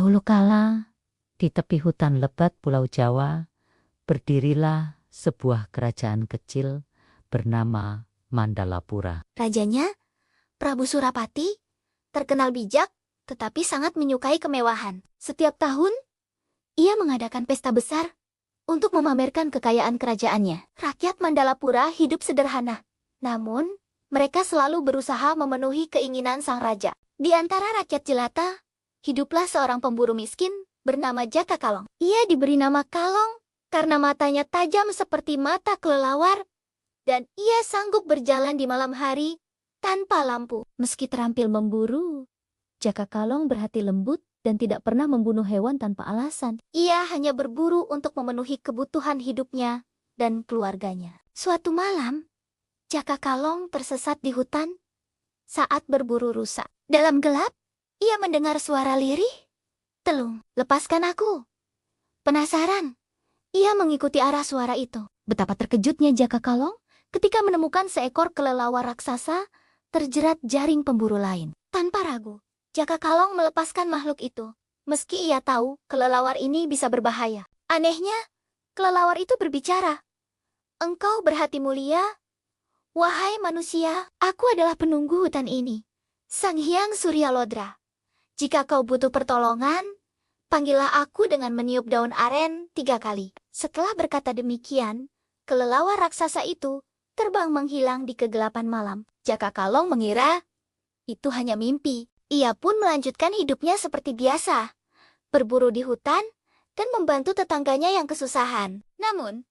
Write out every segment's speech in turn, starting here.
Dahulu kala, di tepi hutan lebat Pulau Jawa, berdirilah sebuah kerajaan kecil bernama Mandalapura. Rajanya, Prabu Surapati, terkenal bijak, tetapi sangat menyukai kemewahan. Setiap tahun, ia mengadakan pesta besar untuk memamerkan kekayaan kerajaannya. Rakyat Mandalapura hidup sederhana, namun mereka selalu berusaha memenuhi keinginan sang raja. Di antara rakyat jelata, hiduplah seorang pemburu miskin bernama Jaka Kalong. Ia diberi nama Kalong karena matanya tajam seperti mata kelelawar, dan ia sanggup berjalan di malam hari tanpa lampu. Meski terampil memburu, Jaka Kalong berhati lembut dan tidak pernah membunuh hewan tanpa alasan. Ia hanya berburu untuk memenuhi kebutuhan hidupnya dan keluarganya. Suatu malam, Jaka Kalong tersesat di hutan saat berburu rusa. Dalam gelap, ia mendengar suara lirih. "Telung, lepaskan aku." Penasaran, ia mengikuti arah suara itu. Betapa terkejutnya Jaka Kalong ketika menemukan seekor kelelawar raksasa terjerat jaring pemburu lain. Tanpa ragu, Jaka Kalong melepaskan makhluk itu, meski ia tahu kelelawar ini bisa berbahaya. Anehnya, kelelawar itu berbicara. "Engkau berhati mulia, wahai manusia. Aku adalah penunggu hutan ini, Sang Hyang Suryalodra. Jika kau butuh pertolongan, panggillah aku dengan meniup daun aren 3 kali." Setelah berkata demikian, kelelawar raksasa itu terbang menghilang di kegelapan malam. Jaka Kalong mengira itu hanya mimpi. Ia pun melanjutkan hidupnya seperti biasa, berburu di hutan dan membantu tetangganya yang kesusahan. Namun,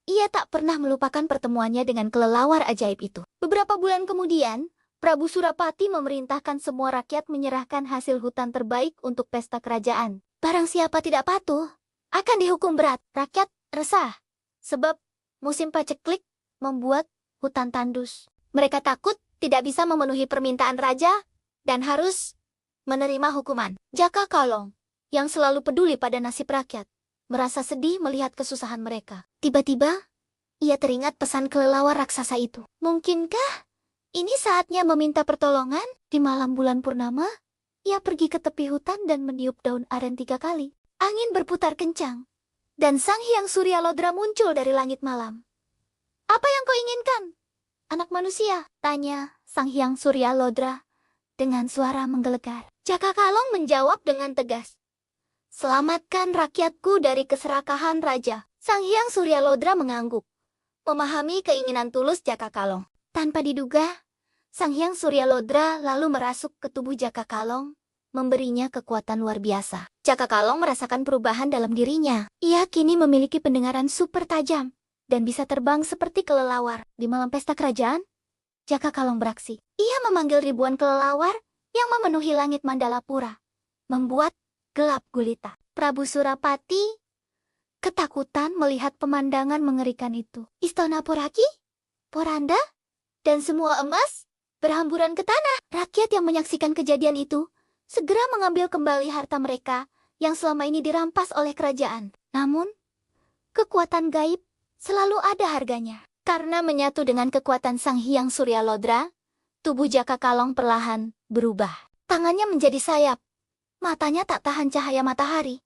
ia tak pernah melupakan pertemuannya dengan kelelawar ajaib itu. Beberapa bulan kemudian, Prabu Surapati memerintahkan semua rakyat menyerahkan hasil hutan terbaik untuk pesta kerajaan. Barang siapa tidak patuh, akan dihukum berat. Rakyat resah, sebab musim paceklik membuat hutan tandus. Mereka takut tidak bisa memenuhi permintaan raja dan harus menerima hukuman. Jaka Kalong, yang selalu peduli pada nasib rakyat, merasa sedih melihat kesusahan mereka. Tiba-tiba, ia teringat pesan kelelawar raksasa itu. Mungkinkah ini saatnya meminta pertolongan? Di malam bulan purnama, ia pergi ke tepi hutan dan meniup daun aren 3 kali. Angin berputar kencang, dan Sang Hyang Suryalodra muncul dari langit malam. "Apa yang kau inginkan, anak manusia?" tanya Sang Hyang Suryalodra dengan suara menggelegar. Jaka Kalong menjawab dengan tegas, "Selamatkan rakyatku dari keserakahan raja." Sang Hyang Suryalodra mengangguk, memahami keinginan tulus Jaka Kalong. Tanpa diduga, Sang Hyang Suryalodra lalu merasuk ke tubuh Jaka Kalong, memberinya kekuatan luar biasa. Jaka Kalong merasakan perubahan dalam dirinya. Ia kini memiliki pendengaran super tajam dan bisa terbang seperti kelelawar. Di malam pesta kerajaan, Jaka Kalong beraksi. Ia memanggil ribuan kelelawar yang memenuhi langit Mandalapura, membuat gelap gulita. Prabu Surapati ketakutan melihat pemandangan mengerikan itu. Istana Poraki, Poranda, dan semua emas berhamburan ke tanah. Rakyat yang menyaksikan kejadian itu segera mengambil kembali harta mereka yang selama ini dirampas oleh kerajaan. Namun, kekuatan gaib selalu ada harganya. Karena menyatu dengan kekuatan Sang Hyang Suryalodra, tubuh Jaka Kalong perlahan berubah. Tangannya menjadi sayap, matanya tak tahan cahaya matahari,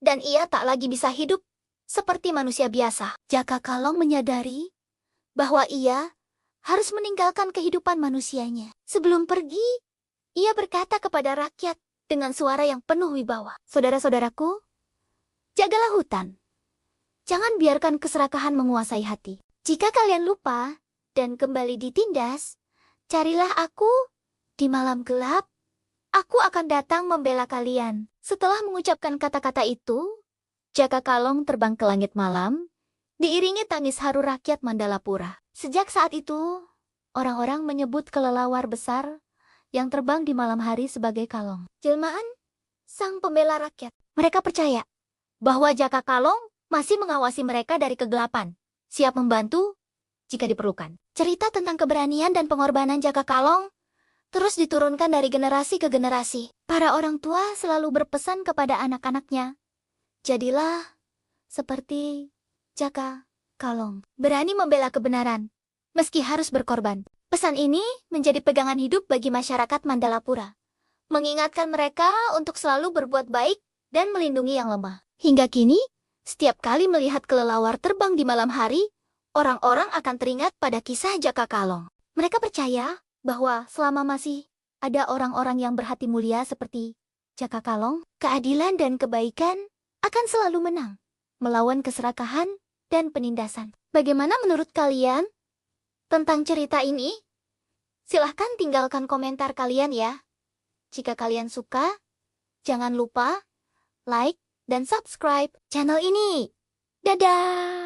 dan ia tak lagi bisa hidup seperti manusia biasa. Jaka Kalong menyadari bahwa ia harus meninggalkan kehidupan manusianya. Sebelum pergi, ia berkata kepada rakyat dengan suara yang penuh wibawa, "Saudara-saudaraku, jagalah hutan. Jangan biarkan keserakahan menguasai hati. Jika kalian lupa dan kembali ditindas, carilah aku di malam gelap. Aku akan datang membela kalian." Setelah mengucapkan kata-kata itu, Jaka Kalong terbang ke langit malam, diiringi tangis haru rakyat Mandalapura. Sejak saat itu, orang-orang menyebut kelelawar besar yang terbang di malam hari sebagai Kalong. Jelmaan sang pembela rakyat. Mereka percaya bahwa Jaka Kalong masih mengawasi mereka dari kegelapan, siap membantu jika diperlukan. Cerita tentang keberanian dan pengorbanan Jaka Kalong terus diturunkan dari generasi ke generasi. Para orang tua selalu berpesan kepada anak-anaknya, "Jadilah seperti Jaka Kalong, berani membela kebenaran, meski harus berkorban." Pesan ini menjadi pegangan hidup bagi masyarakat Mandalapura, mengingatkan mereka untuk selalu berbuat baik dan melindungi yang lemah. Hingga kini, setiap kali melihat kelelawar terbang di malam hari, orang-orang akan teringat pada kisah Jaka Kalong. Mereka percaya bahwa selama masih ada orang-orang yang berhati mulia seperti Jaka Kalong, keadilan dan kebaikan akan selalu menang, melawan keserakahan dan penindasan. Bagaimana menurut kalian tentang cerita ini? Silahkan tinggalkan komentar kalian ya. Jika kalian suka, jangan lupa like dan subscribe channel ini. Dadah!